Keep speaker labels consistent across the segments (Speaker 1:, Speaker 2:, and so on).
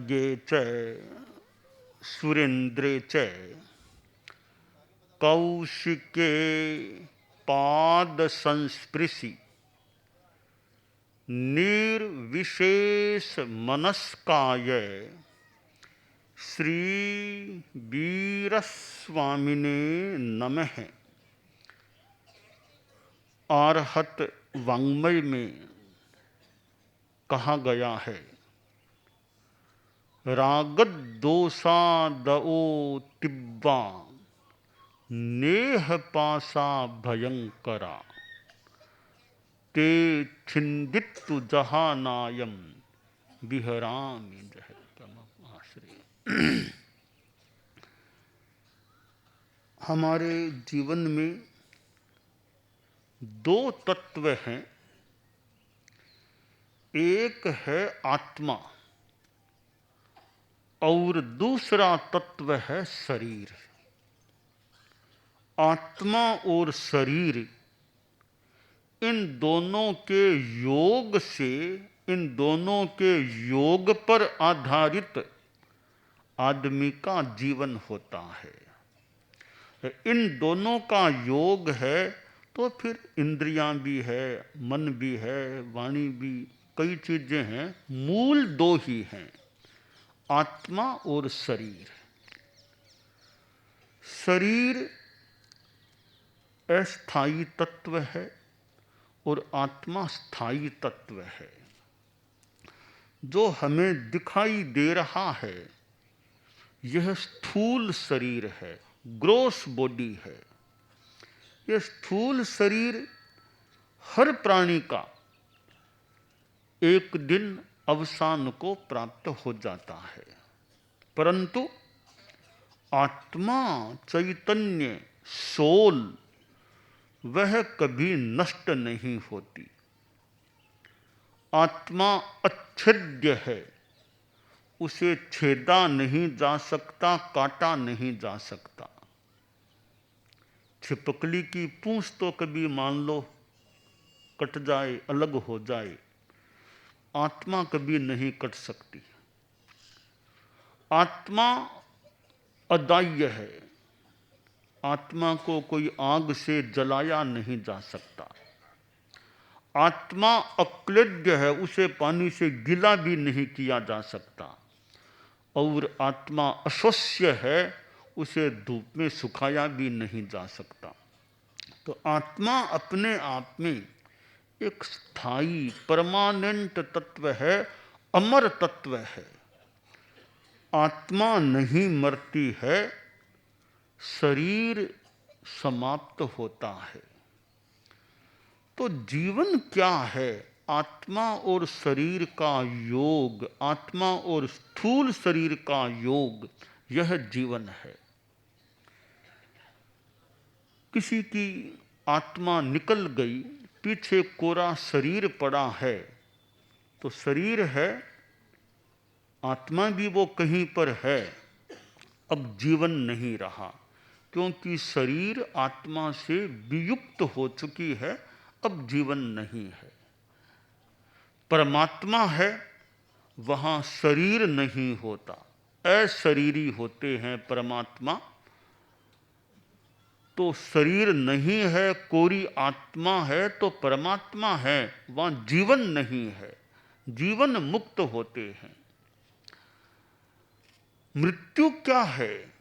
Speaker 1: खड्गे च सुरेंद्रे च कौशिके पाद संस्पृशि निर्विशेष मनस्काय श्री वीरस्वामिने नमः। आरहत वाङ्मय में कहा गया है, रागद दोषादओ तिब्बा नेह पासा भयंकरा ते छिंदित्तु जहानायम विहरामि जहतमाश्रय। हमारे जीवन में दो तत्व हैं, एक है आत्मा और दूसरा तत्व है शरीर। आत्मा और शरीर, इन दोनों के योग से, इन दोनों के योग पर आधारित आदमी का जीवन होता है। इन दोनों का योग है तो फिर इंद्रियां भी है, मन भी है, वाणी भी, कई चीजें हैं। मूल दो ही हैं, आत्मा और शरीर। शरीर अस्थायी तत्व है और आत्मा स्थायी तत्व है। जो हमें दिखाई दे रहा है यह स्थूल शरीर है, ग्रोस बॉडी है। यह स्थूल शरीर हर प्राणी का एक दिन अवसान को प्राप्त हो जाता है, परंतु आत्मा, चैतन्य, सोल, वह कभी नष्ट नहीं होती। आत्मा अच्छेद्य है, उसे छेदा नहीं जा सकता, काटा नहीं जा सकता। छिपकली की पूंछ तो कभी मान लो कट जाए, अलग हो जाए, आत्मा कभी नहीं कट सकती। आत्मा अदाह्य है, आत्मा को कोई आग से जलाया नहीं जा सकता। आत्मा अक्लेद्य है, उसे पानी से गीला भी नहीं किया जा सकता। और आत्मा अश्वस्य है, उसे धूप में सुखाया भी नहीं जा सकता। तो आत्मा अपने आप में एक स्थायी परमानेंट तत्व है, अमर तत्व है। आत्मा नहीं मरती है, शरीर समाप्त होता है। तो जीवन क्या है? आत्मा और शरीर का योग, आत्मा और स्थूल शरीर का योग, यह जीवन है। किसी की आत्मा निकल गई, पीछे कोरा शरीर पड़ा है, तो शरीर है, आत्मा भी वो कहीं पर है, अब जीवन नहीं रहा, क्योंकि शरीर आत्मा से वियुक्त हो चुकी है, अब जीवन नहीं है। परमात्मा है, वहां शरीर नहीं होता, अशरीरी होते हैं परमात्मा। तो शरीर नहीं है, कोरी आत्मा है, तो परमात्मा है, वहां जीवन नहीं है, जीवन मुक्त होते हैं। मृत्यु क्या है?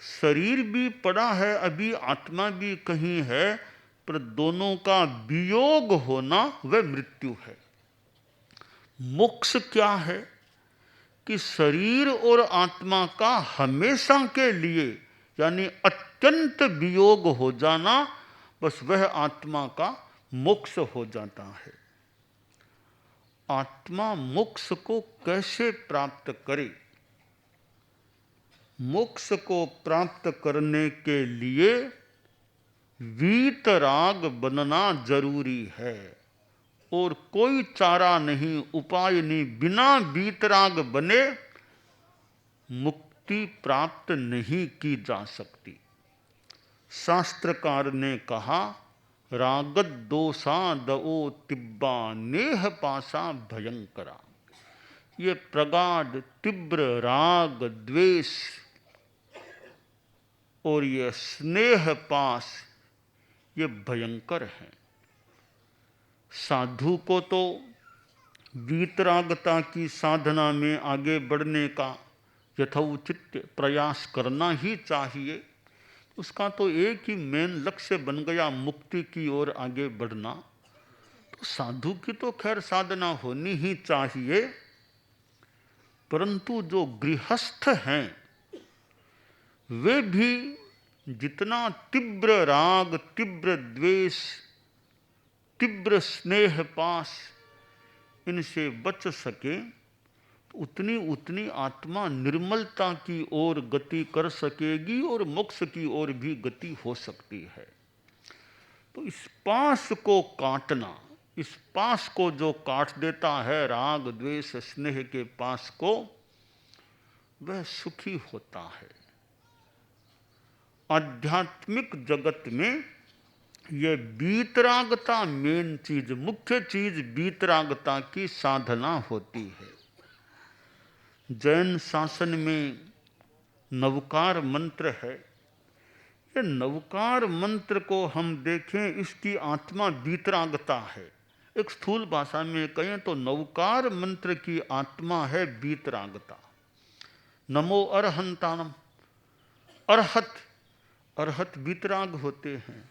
Speaker 1: शरीर भी पड़ा है, अभी आत्मा भी कहीं है, पर दोनों का वियोग होना वह मृत्यु है। मोक्ष क्या है? कि शरीर और आत्मा का हमेशा के लिए, यानी अत्यंत वियोग हो जाना, बस वह आत्मा का मोक्ष हो जाता है। आत्मा मोक्ष को कैसे प्राप्त करे? मोक्ष को प्राप्त करने के लिए वीतराग बनना जरूरी है, और कोई चारा नहीं, उपाय नहीं। बिना वीतराग बने मुक्ति प्राप्त नहीं की जा सकती। शास्त्रकार ने कहा, रागद दोषादओ तिब्बा नेह पासा भयंकरा। ये प्रगाढ़ तीव्र राग द्वेष और ये स्नेह पास, ये भयंकर है। साधु को तो वीतरागता की साधना में आगे बढ़ने का यथोचित प्रयास करना ही चाहिए। उसका तो एक ही मेन लक्ष्य बन गया, मुक्ति की ओर आगे बढ़ना। तो साधु की तो खैर साधना होनी ही चाहिए, परंतु जो गृहस्थ हैं वे भी जितना तीव्र राग, तीव्र द्वेष, तीव्र स्नेह पास इनसे बच सके, उतनी उतनी आत्मा निर्मलता की ओर गति कर सकेगी और मोक्ष की ओर भी गति हो सकती है। तो इस पास को काटना, इस पास को जो काट देता है राग द्वेष स्नेह के पास को, वह सुखी होता है। आध्यात्मिक जगत में यह वीतरागता मेन चीज, मुख्य चीज वीतरागता की साधना होती है। जैन शासन में नवकार मंत्र है। ये नवकार मंत्र को हम देखें, इसकी आत्मा वीतरागता है। एक स्थूल भाषा में कहें तो नवकार मंत्र की आत्मा है वीतरागता। नमो अरहंतानम, अरहत, अरहत वीतराग होते हैं।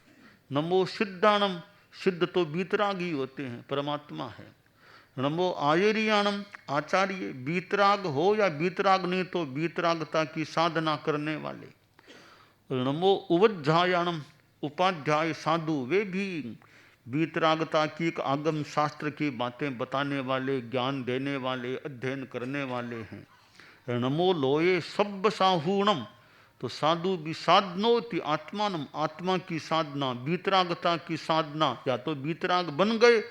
Speaker 1: नमो सिद्धानम, सिद्ध तो वीतरागी होते हैं, परमात्मा है। नमो आयरियाणम, आचार्य, वीतराग हो या वीतराग नहीं तो वीतरागता की साधना करने वाले। नमो उवज्झायाणम, उपाध्याय साधु, वे भी वीतरागता की एक आगम शास्त्र की बातें बताने वाले, ज्ञान देने वाले, अध्ययन करने वाले हैं। नमो लोये सब्ब साहूणम, तो साधु भी साधनोति आत्मानम, आत्मा की साधना, वीतरागता की साधना, या तो वीतराग बन गए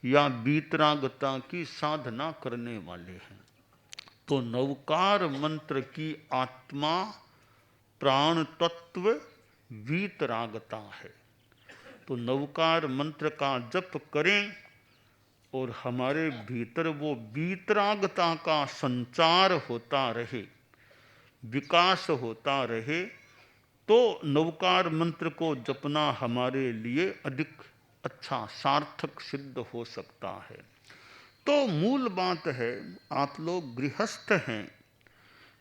Speaker 1: या वीतरागता की साधना करने वाले हैं। तो नवकार मंत्र की आत्मा प्राण तत्व वीतरागता है। तो नवकार मंत्र का जप करें और हमारे भीतर वो वीतरागता का संचार होता रहे, विकास होता रहे, तो नवकार मंत्र को जपना हमारे लिए अधिक अच्छा सार्थक सिद्ध हो सकता है। तो मूल बात है, आप लोग गृहस्थ हैं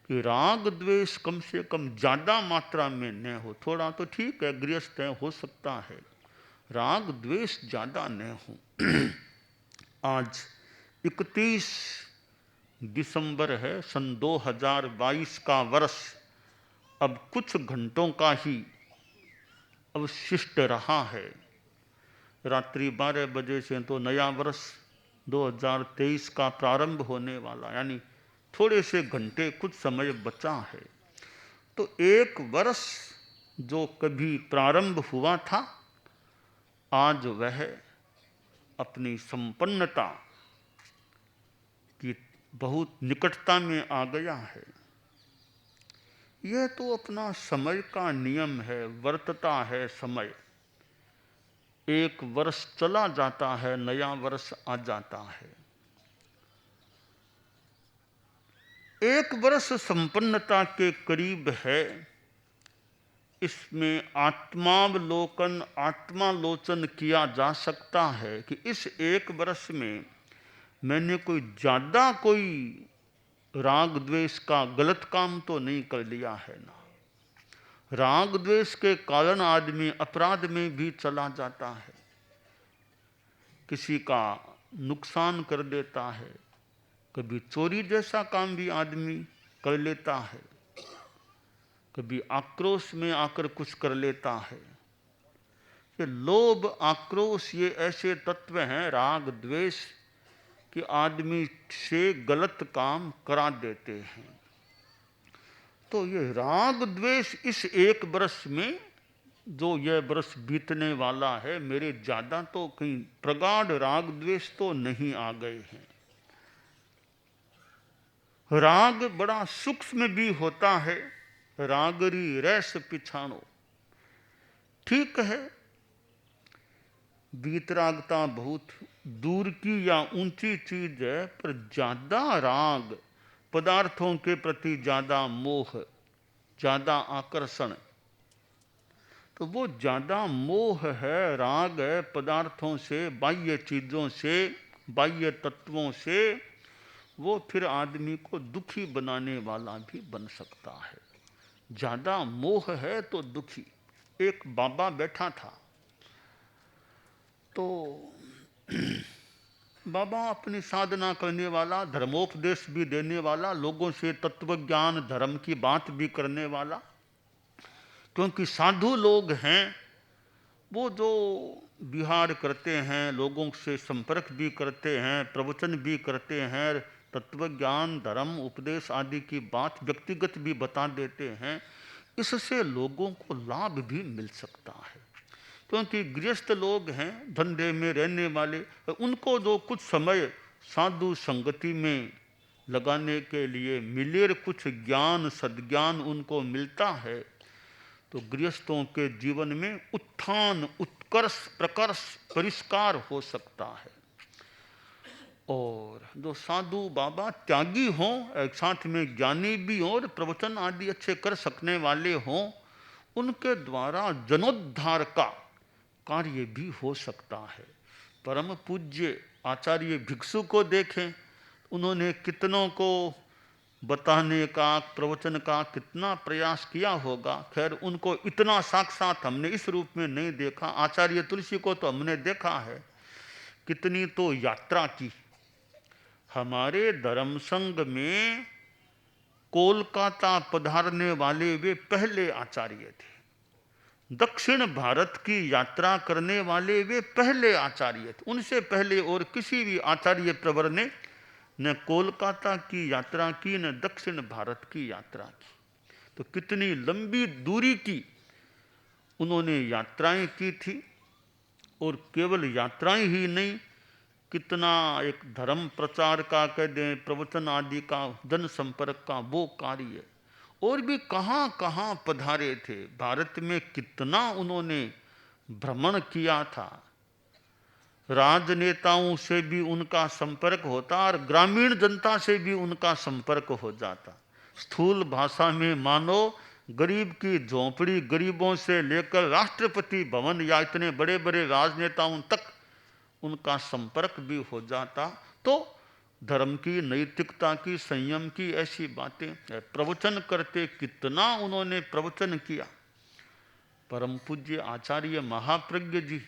Speaker 1: कि राग द्वेष कम से कम ज़्यादा मात्रा में न हो। थोड़ा तो ठीक है, गृहस्थ है, हो सकता है, राग द्वेष ज़्यादा न हो। आज 31 दिसंबर है, सन 2022 का वर्ष अब कुछ घंटों का ही अवशिष्ट रहा है। रात्रि 12 बजे से तो नया वर्ष 2023 का प्रारंभ होने वाला, यानी थोड़े से घंटे, कुछ समय बचा है। तो एक वर्ष जो कभी प्रारंभ हुआ था, आज वह अपनी संपन्नता की बहुत निकटता में आ गया है। यह तो अपना समय का नियम है, वर्तता है समय। एक वर्ष चला जाता है, नया वर्ष आ जाता है। एक वर्ष संपन्नता के करीब है। इसमें आत्मावलोकन, आत्मालोचन किया जा सकता है कि इस एक वर्ष में मैंने कोई राग द्वेष का गलत काम तो नहीं कर लिया है ना। राग द्वेष के कारण आदमी अपराध में भी चला जाता है, किसी का नुकसान कर देता है, कभी चोरी जैसा काम भी आदमी कर लेता है, कभी आक्रोश में आकर कुछ कर लेता है। ये लोभ, आक्रोश, ये ऐसे तत्व हैं, राग द्वेष, कि आदमी से गलत काम करा देते हैं। तो ये राग द्वेष इस एक बरस में, जो यह बरस बीतने वाला है, मेरे ज़्यादा तो कहीं प्रगाढ़ राग द्वेष तो नहीं आ गए हैं। राग बड़ा सूक्ष्म भी होता है, रागरी रैस पिछाणो। ठीक है, वीतरागता बहुत दूर की या ऊंची चीज है, पर ज्यादा राग, पदार्थों के प्रति ज्यादा मोह, ज्यादा आकर्षण, तो वो ज्यादा मोह है, राग है पदार्थों से, बाह्य चीजों से, बाह्य तत्वों से, वो फिर आदमी को दुखी बनाने वाला भी बन सकता है। ज्यादा मोह है तो दुखी। एक बाबा बैठा था, तो बाबा अपनी साधना करने वाला, धर्मोपदेश भी देने वाला, लोगों से तत्व ज्ञान धर्म की बात भी करने वाला, क्योंकि साधु लोग हैं वो जो विहार करते हैं, लोगों से संपर्क भी करते हैं, प्रवचन भी करते हैं, तत्व ज्ञान धर्म उपदेश आदि की बात व्यक्तिगत भी बता देते हैं, इससे लोगों को लाभ भी मिल सकता है। क्योंकि गृहस्थ लोग हैं, धंधे में रहने वाले, उनको जो कुछ समय साधु संगति में लगाने के लिए मिले, कुछ ज्ञान सद्ज्ञान उनको मिलता है, तो गृहस्थों के जीवन में उत्थान उत्कर्ष प्रकर्ष परिष्कार हो सकता है। और जो साधु बाबा त्यागी हों, एक साथ में ज्ञानी भी हों और प्रवचन आदि अच्छे कर सकने वाले हों, उनके द्वारा जनोद्धार का कार्य भी हो सकता है। परम पूज्य आचार्य भिक्षु को देखें, उन्होंने कितनों को बताने का, प्रवचन का कितना प्रयास किया होगा। खैर उनको इतना साक्षात हमने इस रूप में नहीं देखा। आचार्य तुलसी को तो हमने देखा है, कितनी तो यात्रा की। हमारे धर्म संघ में कोलकाता पधारने वाले वे पहले आचार्य थे। दक्षिण भारत की यात्रा करने वाले वे पहले आचार्य थे। उनसे पहले और किसी भी आचार्य प्रवर ने न कोलकाता की यात्रा की, न दक्षिण भारत की यात्रा की। तो कितनी लंबी दूरी की उन्होंने यात्राएं की थी। और केवल यात्राएं ही नहीं, कितना एक धर्म प्रचार का कह दें, प्रवचन आदि का, जनसंपर्क का वो कार्य, और भी कहाँ कहाँ पधारे थे। भारत में कितना उन्होंने भ्रमण किया था। राजनेताओं से भी उनका संपर्क होता और ग्रामीण जनता से भी उनका संपर्क हो जाता। स्थूल भाषा में मानो गरीब की झोंपड़ी, गरीबों से लेकर राष्ट्रपति भवन या इतने बड़े बड़े राजनेताओं तक उनका संपर्क भी हो जाता। तो धर्म की, नैतिकता की, संयम की ऐसी बातें। प्रवचन करते कितना उन्होंने प्रवचन किया। परम पूज्य आचार्य महाप्रज्ञ जी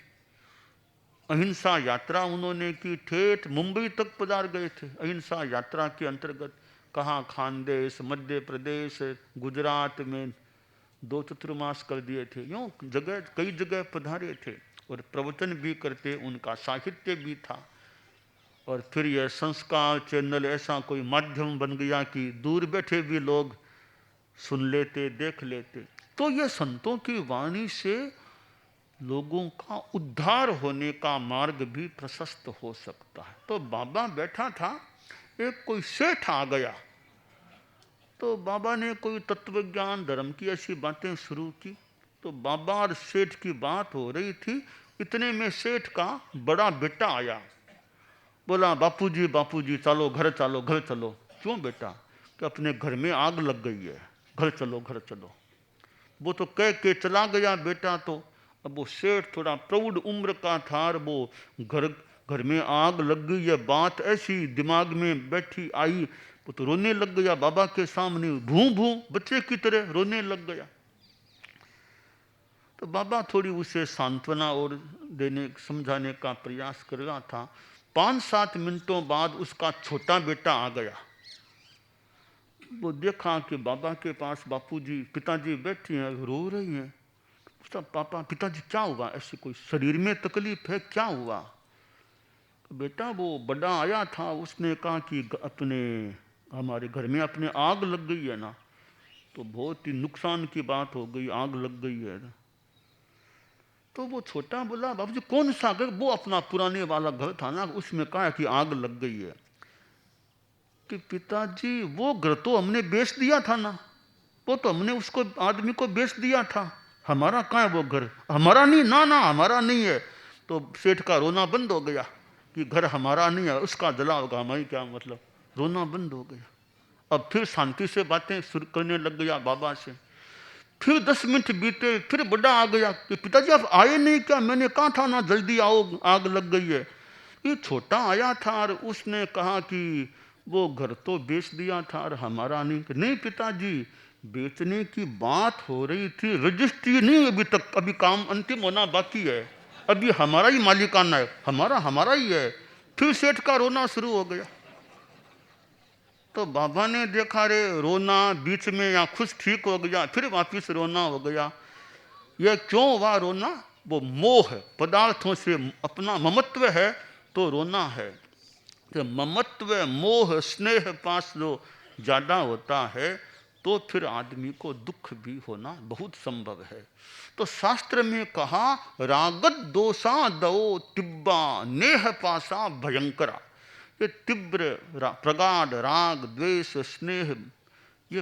Speaker 1: अहिंसा यात्रा उन्होंने की, ठेठ मुंबई तक पधार गए थे। अहिंसा यात्रा के अंतर्गत कहाँ खानदेश, मध्य प्रदेश, गुजरात में 2 चतुर्मास कर दिए थे। यूँ जगह कई जगह पधारे थे और प्रवचन भी करते, उनका साहित्य भी था। और फिर यह संस्कार चैनल ऐसा कोई माध्यम बन गया कि दूर बैठे भी लोग सुन लेते, देख लेते। तो ये संतों की वाणी से लोगों का उद्धार होने का मार्ग भी प्रशस्त हो सकता है। तो बाबा बैठा था, एक कोई सेठ आ गया, तो बाबा ने कोई तत्व ज्ञान धर्म की ऐसी बातें शुरू की। तो बाबा और सेठ की बात हो रही थी, इतने में सेठ का बड़ा बेटा आया। बोला बापूजी चलो घर चलो, घर चलो। क्यों बेटा? कि अपने घर में आग लग गई है, घर चलो घर चलो। वो तो कह के चला गया बेटा। तो अब वो सेठ थोड़ा प्रौढ़ उम्र का था और वो घर में आग लग गई है, बात ऐसी दिमाग में बैठी आई। वो तो रोने लग गया बाबा के सामने, भूं भूं बच्चे की तरह रोने लग गया। तो बाबा थोड़ी उसे सांत्वना और देने, समझाने का प्रयास कर रहा था। 5-7 मिनटों बाद उसका छोटा बेटा आ गया। वो देखा कि बाबा के पास बापूजी, पिताजी बैठी हैं, रो रही हैं। पूछा पापा, पिताजी क्या हुआ? ऐसी कोई शरीर में तकलीफ है, क्या हुआ? तो बेटा वो बड़ा आया था, उसने कहा कि अपने हमारे घर में अपने आग लग गई है ना, तो बहुत ही नुकसान की बात हो गई, आग लग गई है ना। तो वो छोटा बोला बाबूजी कौन सा घर? वो अपना पुराने वाला घर था ना, उसमें कहा कि आग लग गई है। कि पिताजी वो घर तो हमने बेच दिया था ना, वो तो हमने उसको आदमी को बेच दिया था, हमारा कहाँ है वो घर? हमारा नहीं, ना ना हमारा नहीं है। तो सेठ का रोना बंद हो गया कि घर हमारा नहीं है, उसका जला होगा, हमारी क्या मतलब। रोना बंद हो गया। अब फिर शांति से बातें शुरू करने लग गया बाबा से। फिर 10 मिनट बीते, फिर बड़ा आ गया कि पिताजी आप आए नहीं क्या? मैंने कहा था ना जल्दी आओ, आग लग गई है। ये छोटा आया था और उसने कहा कि वो घर तो बेच दिया था और हमारा नहीं। नहीं पिताजी, बेचने की बात हो रही थी, रजिस्ट्री नहीं अभी तक, अभी काम अंतिम होना बाकी है, अभी हमारा ही मालिकाना है, हमारा हमारा ही है। फिर सेठ का रोना शुरू हो गया। तो बाबा ने देखा रे रोना बीच में या खुश ठीक हो गया, फिर वापिस रोना हो गया। यह क्यों हुआ रोना? वो मोह पदार्थों से अपना ममत्व है तो रोना है। कि ममत्व मोह स्नेह पास जो ज़्यादा होता है तो फिर आदमी को दुख भी होना बहुत संभव है। तो शास्त्र में कहा रागत दोषा दो तिब्बा नेह पासा भयंकरा। ये तीव्र प्रगाढ़ राग द्वेष स्नेह ये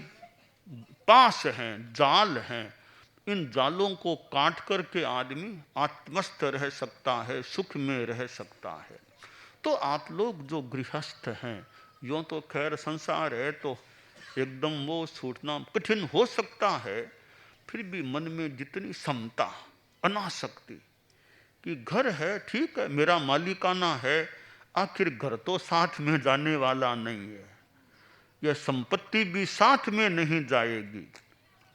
Speaker 1: पास हैं, जाल हैं। इन जालों को काट करके आदमी आत्मस्थ रह सकता है, सुख में रह सकता है। तो आप लोग जो गृहस्थ हैं, यूँ तो खैर संसार है तो एकदम वो छूटना कठिन हो सकता है, फिर भी मन में जितनी समता अनासक्ति कि घर है ठीक है, मेरा मालिकाना है, आखिर घर तो साथ में जाने वाला नहीं है, यह संपत्ति भी साथ में नहीं जाएगी।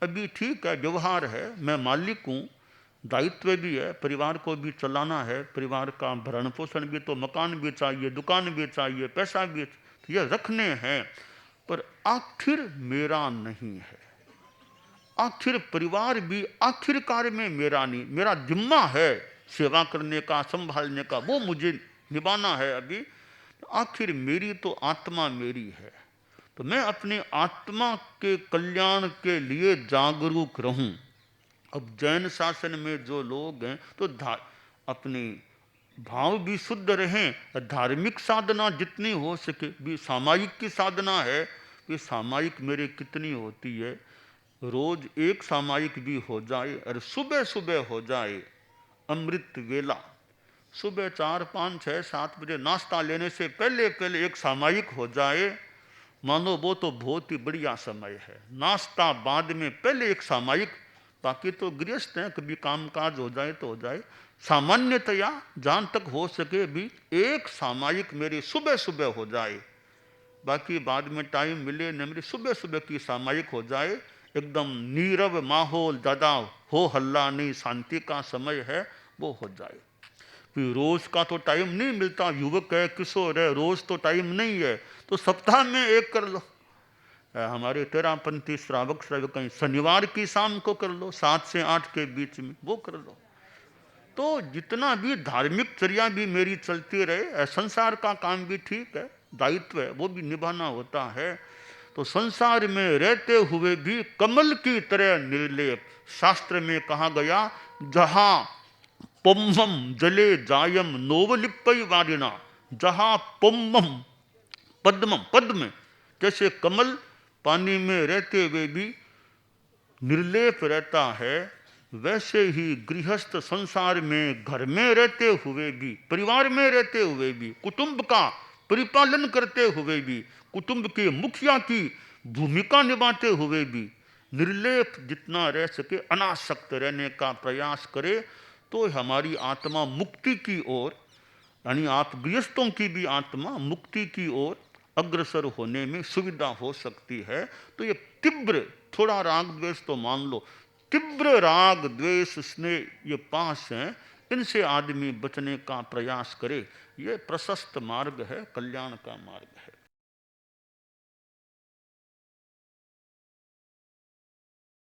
Speaker 1: अभी ठीक है व्यवहार है, मैं मालिक हूँ, दायित्व भी है, परिवार को भी चलाना है, परिवार का भरण पोषण भी, तो मकान भी चाहिए, दुकान भी चाहिए, पैसा भी, तो ये रखने हैं, पर आखिर मेरा नहीं है। आखिर परिवार भी आखिरकार में मेरा नहीं, मेरा जिम्मा है सेवा करने का, संभालने का, वो मुझे निभाना है अभी। आखिर मेरी तो आत्मा मेरी है, तो मैं अपनी आत्मा के कल्याण के लिए जागरूक रहूं। अब जैन शासन में जो लोग हैं तो अपनी भाव भी शुद्ध रहें, धार्मिक साधना जितनी हो सके भी, सामायिक की साधना है कि सामायिक मेरे कितनी होती है, रोज एक सामायिक भी हो जाए और सुबह सुबह हो जाए अमृत वेला, सुबह 4, 5, 6, 7 बजे नाश्ता लेने से पहले पहले एक सामायिक हो जाए, मानो वो तो बहुत ही बढ़िया समय है। नाश्ता बाद में, पहले एक सामायिक, बाकी तो गृहस्थ हैं, कभी कामकाज हो जाए तो हो जाए। सामान्यतया जहाँ तक हो सके भी एक सामायिक मेरी सुबह सुबह हो जाए, बाकी बाद में टाइम मिले न मिले, सुबह सुबह की सामायिक हो जाए, एकदम नीरव माहौल, ज़्यादा हो हल्ला नहीं, शांति का समय है, वो हो जाए। फिर रोज का तो टाइम नहीं मिलता, युवक है किशोर है, रोज तो टाइम नहीं है, तो सप्ताह में एक कर लो। हमारे तेरापंथी श्रावक श्रावक कहीं शनिवार की शाम को कर लो, 7 से 8 के बीच में वो कर लो। तो जितना भी धार्मिक चर्या भी मेरी चलती रहे, संसार का काम भी ठीक है, दायित्व है वो भी निभाना होता है। तो संसार में रहते हुए भी कमल की तरह निर्लेप, शास्त्र में कहा गया जहां पोम्मम जले जायम नोवलिप्पई वारिणा, जहां पोम्मम पद्मम, पद्म जैसे कमल पानी में रहते हुए भी निर्लेप रहता है, वैसे ही गृहस्थ संसार में घर में रहते हुए भी, परिवार में रहते हुए भी, कुटुंब का परिपालन करते हुए भी, कुटुंब के मुखिया की भूमिका निभाते हुए भी निर्लेप जितना रह सके, अनासक्त रहने का प्रयास करे, तो हमारी आत्मा मुक्ति की ओर, यानी आप गृहस्थों की भी आत्मा मुक्ति की ओर अग्रसर होने में सुविधा हो सकती है। तो ये तीव्र, थोड़ा राग द्वेष तो मान लो, तीव्र राग द्वेष स्नेह ये 5 हैं, इनसे आदमी बचने का प्रयास करे, ये प्रशस्त मार्ग है, कल्याण का मार्ग है।